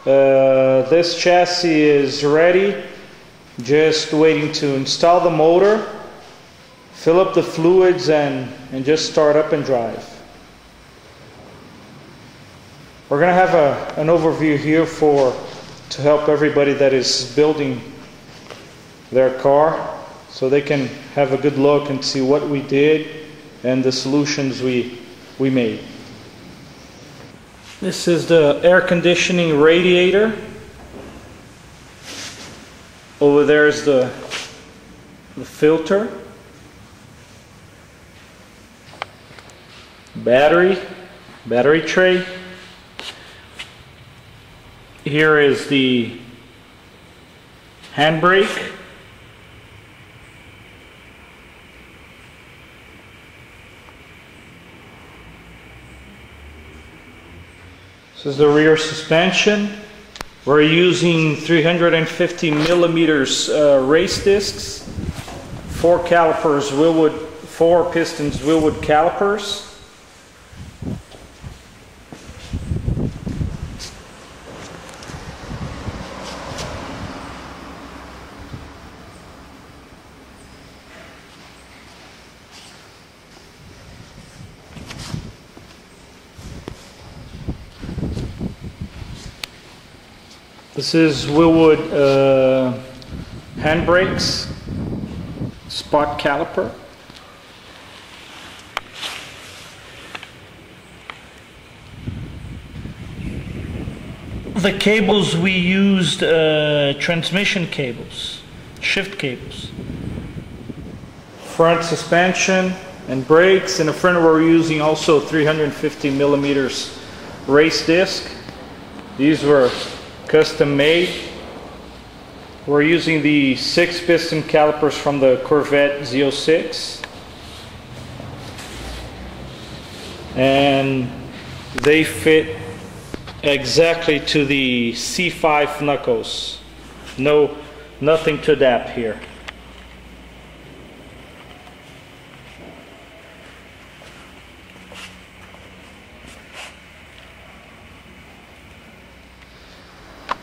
This chassis is ready, just waiting to install the motor, fill up the fluids, and just start up and drive. We're going to have an overview here to help everybody that is building their car, so they can have a good look and see what we did and the solutions we made. This is the air conditioning radiator. Over there is the filter, battery tray. Here is the handbrake. This is the rear suspension. We're using 350 millimeters race discs, 4 pistons Wilwood calipers. This is Wilwood handbrakes, spot caliper. The cables we used, transmission cables, shift cables. Front suspension and brakes. In the front we're using also 350 millimeters race disc. These were custom made. We're using the 6 piston calipers from the Corvette Z06, and they fit exactly to the C5 knuckles. Nothing to adapt here.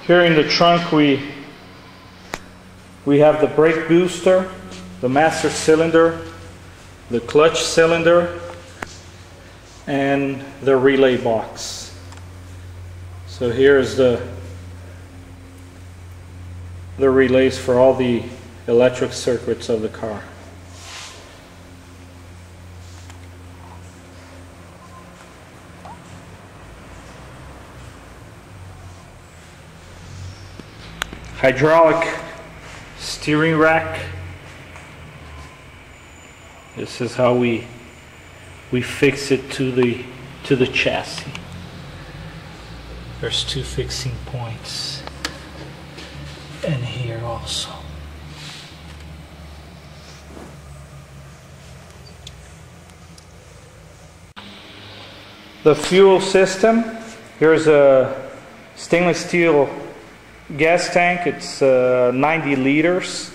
Here in the trunk we have the brake booster, the master cylinder, the clutch cylinder, and the relay box. So here's the relays for all the electric circuits of the car. Hydraulic steering rack. This is how we fix it to the chassis. There's 2 fixing points, and here also. The fuel system. Here's a stainless steel gas tank. It's 90 liters.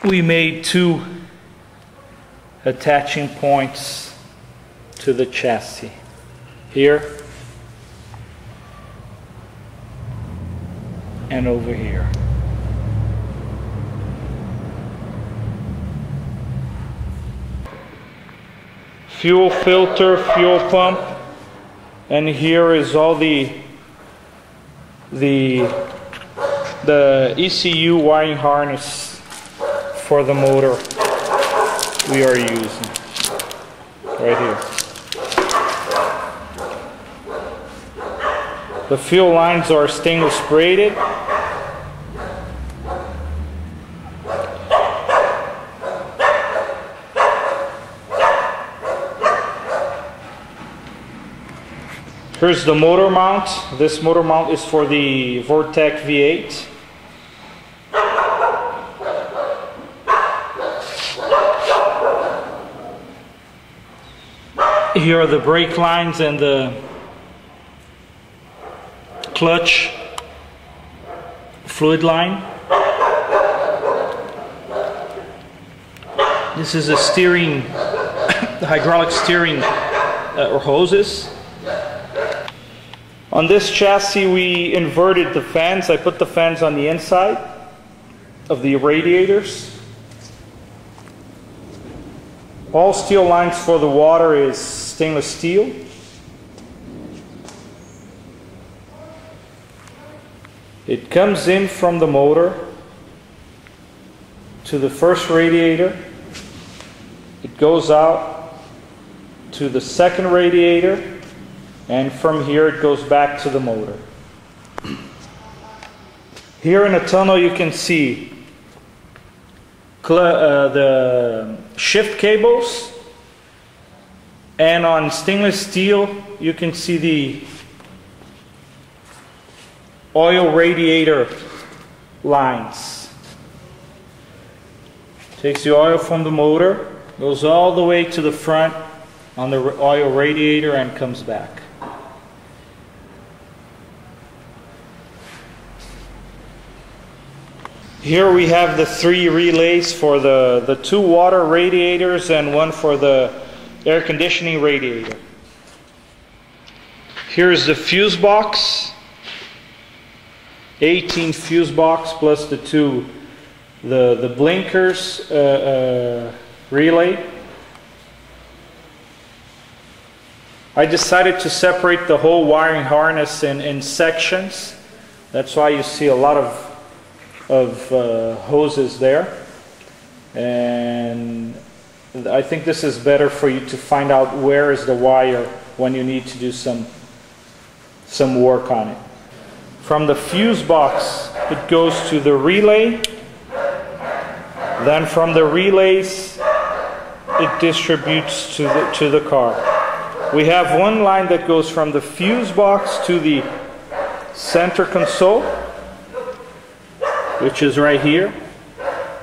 We made 2 attaching points to the chassis, here and over here. Fuel filter, fuel pump, and here is all the ECU wiring harness for the motor we are using right here. The fuel lines are stainless braided. Here's the motor mount. This motor mount is for the Vortec V8. Here are the brake lines and the clutch fluid line. This is a steering, the hydraulic steering hoses. On this chassis we inverted the fans. I put the fans on the inside of the radiators. All steel lines for the water is stainless steel. It comes in from the motor to the first radiator. It goes out to the second radiator, and from here it goes back to the motor. Here in the tunnel you can see the shift cables, and on stainless steel you can see the oil radiator lines. Takes the oil from the motor, goes all the way to the front on the oil radiator and comes back. Here we have the 3 relays for the 2 water radiators and 1 for the air conditioning radiator. Here's the fuse box, 18 fuse box plus the 2 the blinkers relay. I decided to separate the whole wiring harness in sections. That's why you see a lot of hoses there, and I think this is better for you to find out where is the wire when you need to do some work on it. From the fuse box it goes to the relay, then from the relays it distributes to the car. We have one line that goes from the fuse box to the center console, which is right here,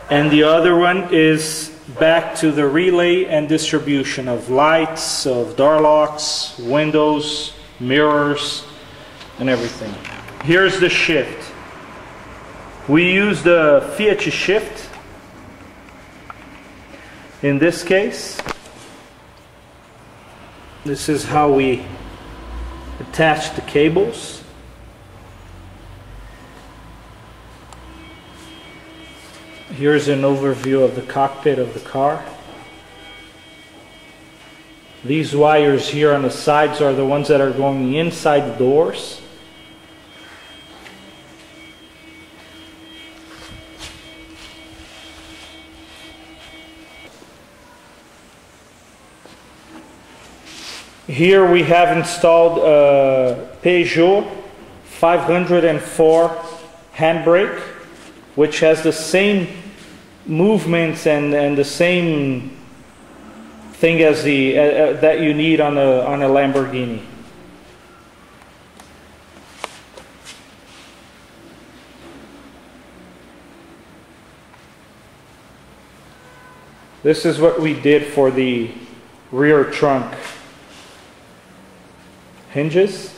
and the other one is back to the relay and distribution of lights, of door locks, windows, mirrors, and everything. Here's the shift. We use the Fiat shift in this case. This is how we attach the cables. Here's an overview of the cockpit of the car. These wires here on the sides are the ones that are going inside the doors. Here we have installed a Peugeot 504 handbrake, which has the same movements and the same thing as the that you need on a Lamborghini. This is what we did for the rear trunk hinges.